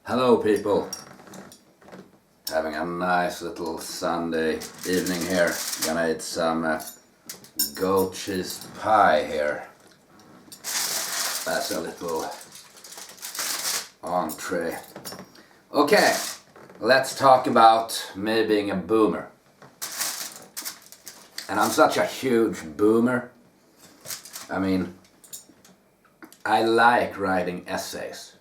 Hello people, having a nice little Sunday evening here. Gonna eat some goat cheese pie here. That's a little entree. Okay, let's talk about me being a boomer. And I'm such a huge boomer. I mean, I like writing essays.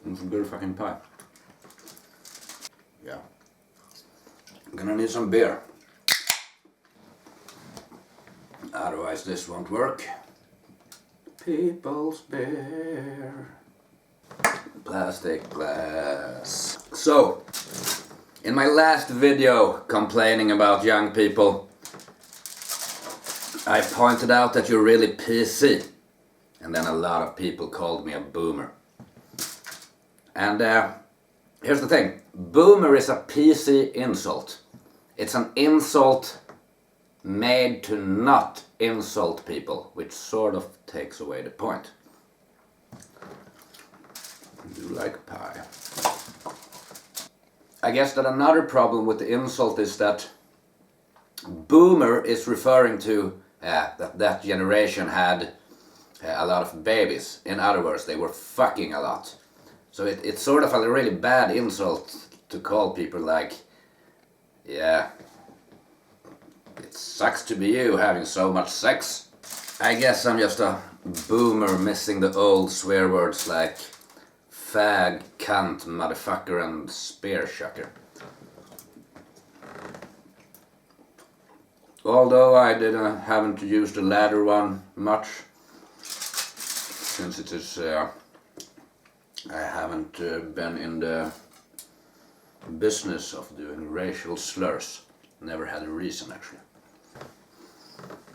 Some good fucking pie. Yeah. I'm gonna need some beer. Otherwise this won't work. People's beer. Plastic glass. So, in my last video complaining about young people, I pointed out that you're really PC. And then a lot of people called me a boomer. And here's the thing, boomer is a PC insult. It's an insult made to not insult people, which sort of takes away the point. I do like pie. I guess that another problem with the insult is that boomer is referring to that generation had a lot of babies. In other words, they were fucking a lot. So it's sort of a really bad insult to call people like, yeah, it sucks to be you having so much sex. I guess I'm just a boomer missing the old swear words like fag, cunt, motherfucker and spear shucker. Although I haven't used the latter one much, since it is I haven't been in the business of doing racial slurs. Never had a reason actually.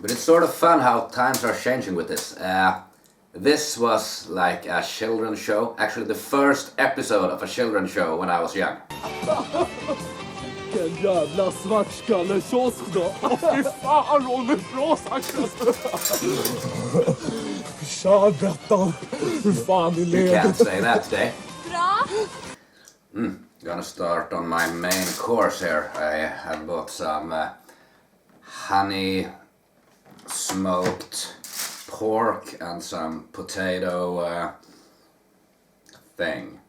But it's sort of fun how times are changing with this. This was like a children's show. Actually the first episode of a children's show when I was young. Vilken jävla svartskallekiosk då! Fy fan Ronny, bra sagt! Tja Bettan, hur fan i You ledet? can't say that today. Bra! Gonna start on my main course here. I have bought some honey smoked pork and some potato thing.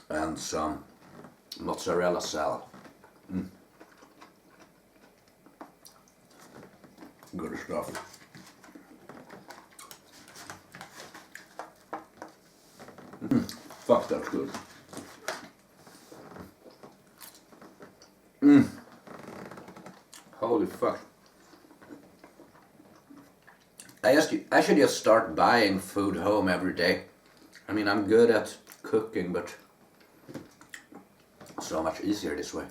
And some mozzarella salad. Good stuff. Fuck, that's good. Holy fuck. I should just start buying food home every day. I mean, I'm good at cooking, but so much easier this way.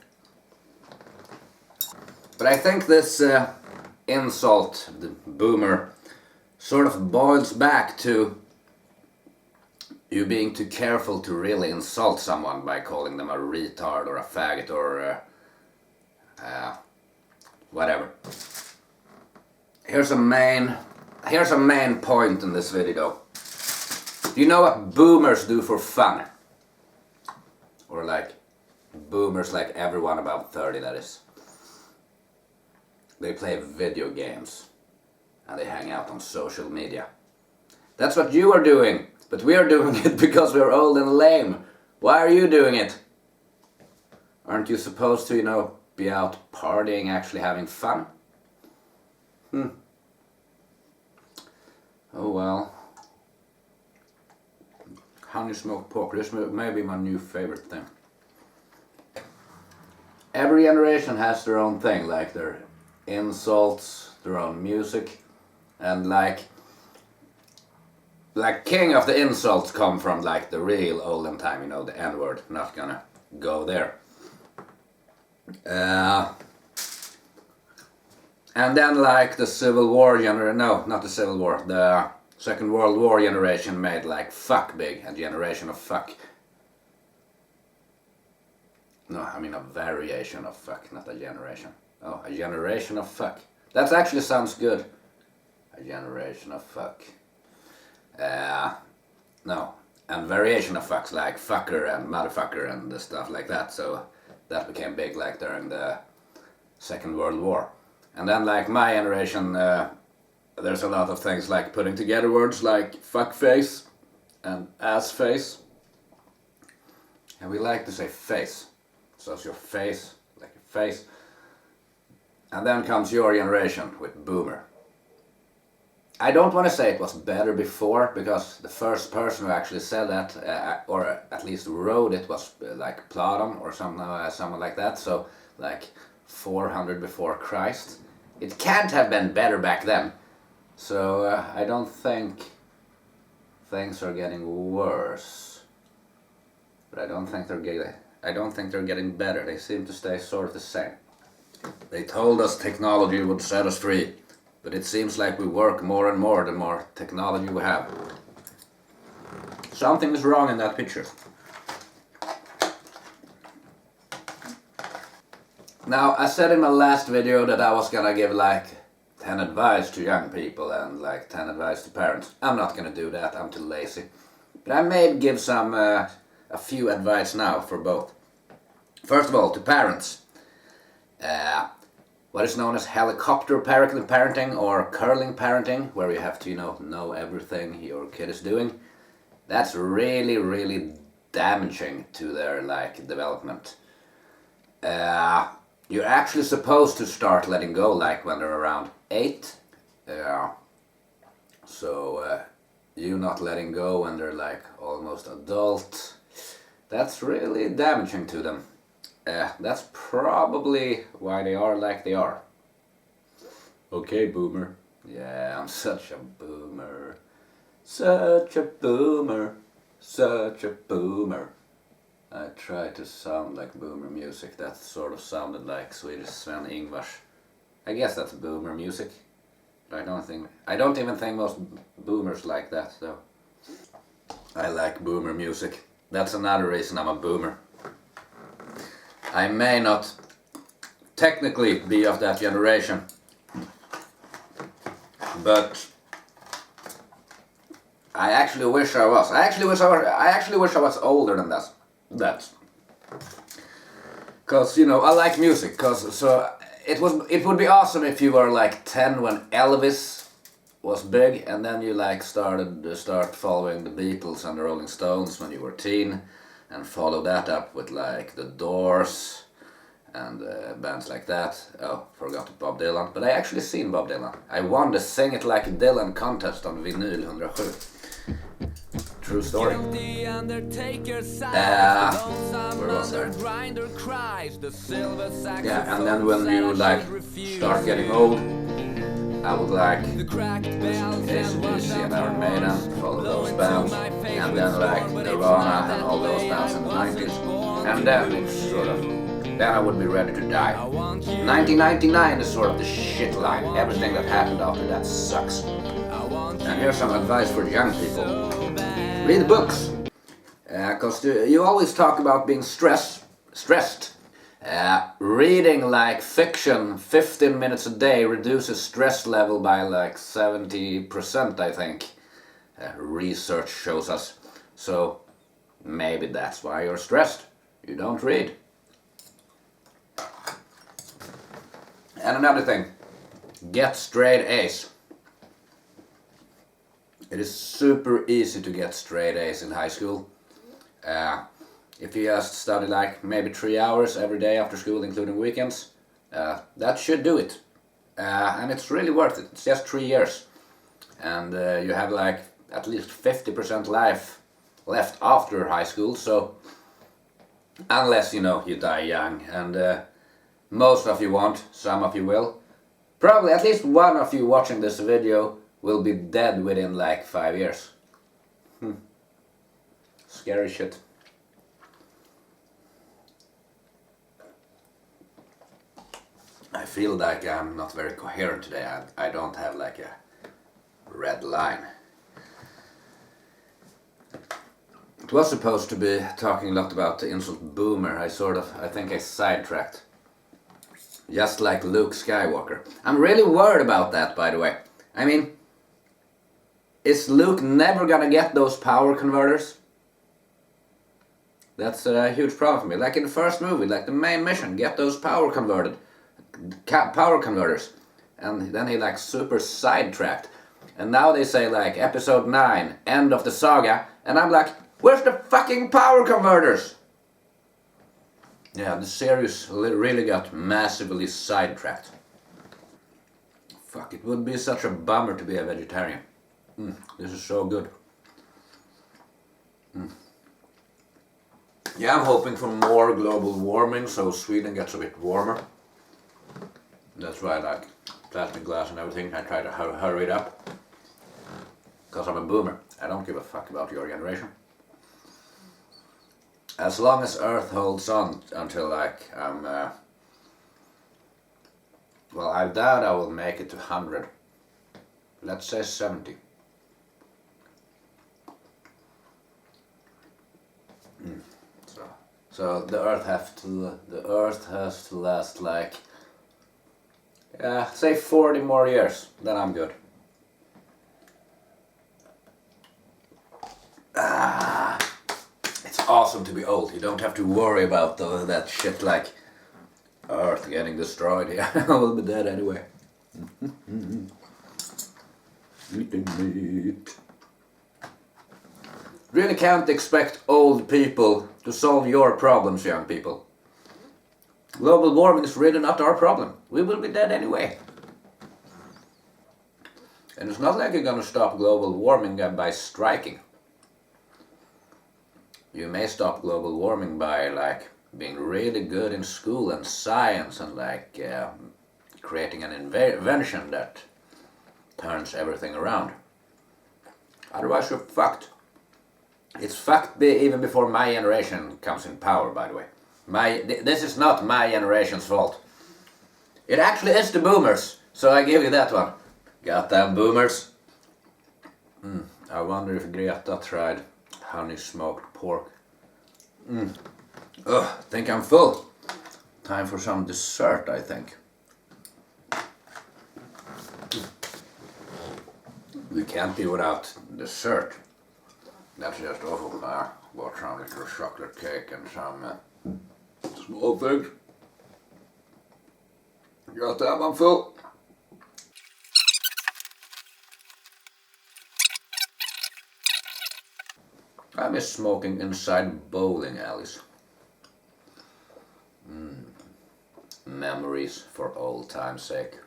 But I think this insult, the boomer, sort of boils back to you being too careful to really insult someone by calling them a retard or a faggot or whatever. Here's a main point in this video. Do you know what boomers do for fun? Or like boomers, like everyone above 30 that is. They play video games and they hang out on social media. That's what you are doing, but we are doing it because we're old and lame. Why are you doing it? Aren't you supposed to, be out partying, actually having fun? Oh well. Honey smoked pork, this may be my new favorite thing. Every generation has their own thing, like their insults, their own music, and like king of the insults come from like the real olden time, the N-word. Not gonna go there. And then like the Civil War generation, no, not the Civil War, the Second World War generation made like fuck big, a generation of fuck. No, I mean a variation of fuck, not a generation. Oh, a generation of fuck. That actually sounds good. A generation of fuck. No. And variation of fucks like fucker and motherfucker and stuff like that. So that became big like during the Second World War. And then like my generation, there's a lot of things like putting together words like fuckface and ass face. And we like to say face. So it's your face, like your face. And then comes your generation with boomer. I don't want to say it was better before, because the first person who actually said that, or at least wrote it, was like Platon or someone like that. So like 400 before Christ. It can't have been better back then. So I don't think things are getting worse. But I don't think they're getting better. They seem to stay sort of the same. They told us technology would set us free. But it seems like we work more and more the more technology we have. Something is wrong in that picture. Now, I said in my last video that I was gonna give like 10 advice to young people and like 10 advice to parents. I'm not gonna do that, I'm too lazy. But I may give some, a few advice now for both. First of all, to parents. What is known as helicopter parenting or curling parenting, where you have to, know everything your kid is doing. That's really, really damaging to their development. You're actually supposed to start letting go when they're around 8. So you not letting go when they're almost adult. That's really damaging to them. That's probably why they are like they are. Okay, boomer. Yeah, I'm such a boomer. Such a boomer. Such a boomer. I tried to sound like boomer music. That sort of sounded like Swedish Sven-Ingvars. I guess that's boomer music. But I don't even think most boomers like that, though. I like boomer music. That's another reason I'm a boomer. I may not technically be of that generation, but I actually wish I was. I actually wish I was older than that. Cause I like music. It would be awesome if you were 10 when Elvis was big, and then you start following the Beatles and the Rolling Stones when you were teen. And follow that up with the Doors and bands like that. Oh, forgot Bob Dylan. But I actually seen Bob Dylan. I won the Sing It Like Dylan contest on Vinyl 107. True story. Where was I? Yeah, and then when you start getting old, I would listen to AC/DC and Iron Maiden, follow those bands, and then Nirvana and all those bands in the 90s. And then I would be ready to die. 1999 is sort of the shit line. Everything that happened after that sucks. And here's some advice for young people. Read books. Because you always talk about being stressed. Reading fiction 15 minutes a day reduces stress level by 70%, I think. Research shows us. So maybe that's why you're stressed. You don't read. And another thing, get straight A's. It is super easy to get straight A's in high school. If you just study maybe 3 hours every day after school, including weekends, that should do it. And it's really worth it. It's just 3 years. And you have at least 50% life left after high school, so unless you die young, and most of you won't, some of you will. Probably at least one of you watching this video will be dead within 5 years. Scary shit. I feel like I'm not very coherent today. I don't have a red line. It was supposed to be talking a lot about the insult boomer. I think I sidetracked. Just like Luke Skywalker. I'm really worried about that, by the way. I mean, Is Luke never gonna get those power converters? That's a huge problem for me. Like in the first movie, like the main mission, get those power converters, and then he like super sidetracked. And now they say like episode 9, end of the saga, and I'm like, where's the fucking power converters? Yeah, the series really got massively sidetracked. Fuck, it would be such a bummer to be a vegetarian. This is so good. Yeah, I'm hoping for more global warming so Sweden gets a bit warmer. That's why I like plastic glass and everything. I try to hurry it up. Because I'm a boomer. I don't give a fuck about your generation. As long as Earth holds on until like I'm... well, I doubt I will make it to 100. Let's say 70. So the Earth has to last like, say 40 more years. Then I'm good. It's awesome to be old. You don't have to worry about that shit like Earth getting destroyed. Yeah, I will be dead anyway. Eating meat. Really can't expect old people to solve your problems, young people. Global warming is really not our problem. We will be dead anyway. And it's not like you're gonna stop global warming by striking. You may stop global warming by like being really good in school and science and like creating an invention that turns everything around. Otherwise you're fucked. It's fucked even before my generation comes in power, by the way. This is not my generation's fault. It actually is the boomers, so I give you that one. Goddamn boomers. I wonder if Greta tried honey smoked pork. Think I'm full. Time for some dessert, I think. We can't be without dessert. That's just awful. Bought some little chocolate cake and some small things. Got that one full. I miss smoking inside bowling alleys. Memories for old time's sake.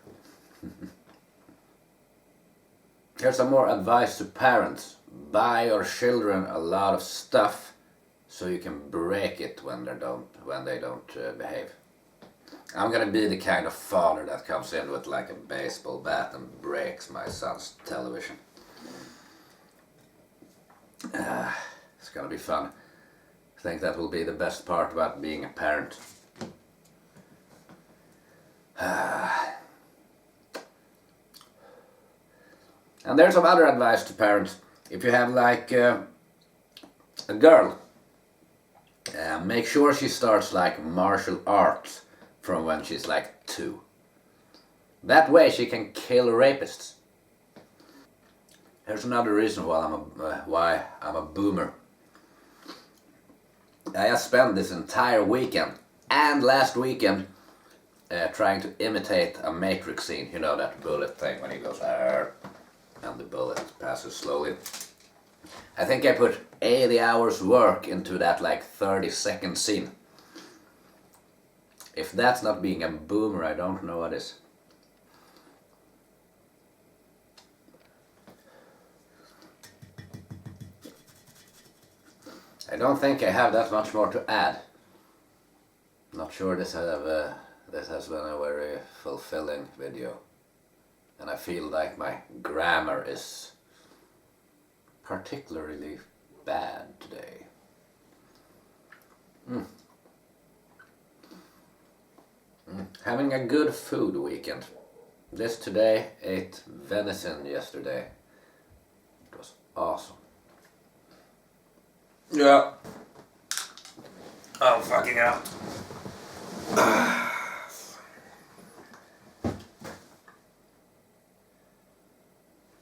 Here's some more advice to parents. Buy your children a lot of stuff so you can break it when they don't behave. I'm gonna be the kind of father that comes in with like a baseball bat and breaks my son's television. It's gonna be fun. I think that will be the best part about being a parent. And there's some other advice to parents. If you have like a girl, make sure she starts like martial arts from when she's like 2. That way she can kill rapists. Here's another reason why I'm a boomer. I have spent this entire weekend and last weekend trying to imitate a Matrix scene. You know that bullet thing when he goes and the bullet passes slowly. I think I put 80 hours work into that like 30-second scene. If that's not being a boomer, I don't know what is. I don't think I have that much more to add. Not sure this has been a very fulfilling video. And I feel like my grammar is particularly bad today. Having a good food weekend. This today, ate venison yesterday. It was awesome. Yeah. I'm fucking out.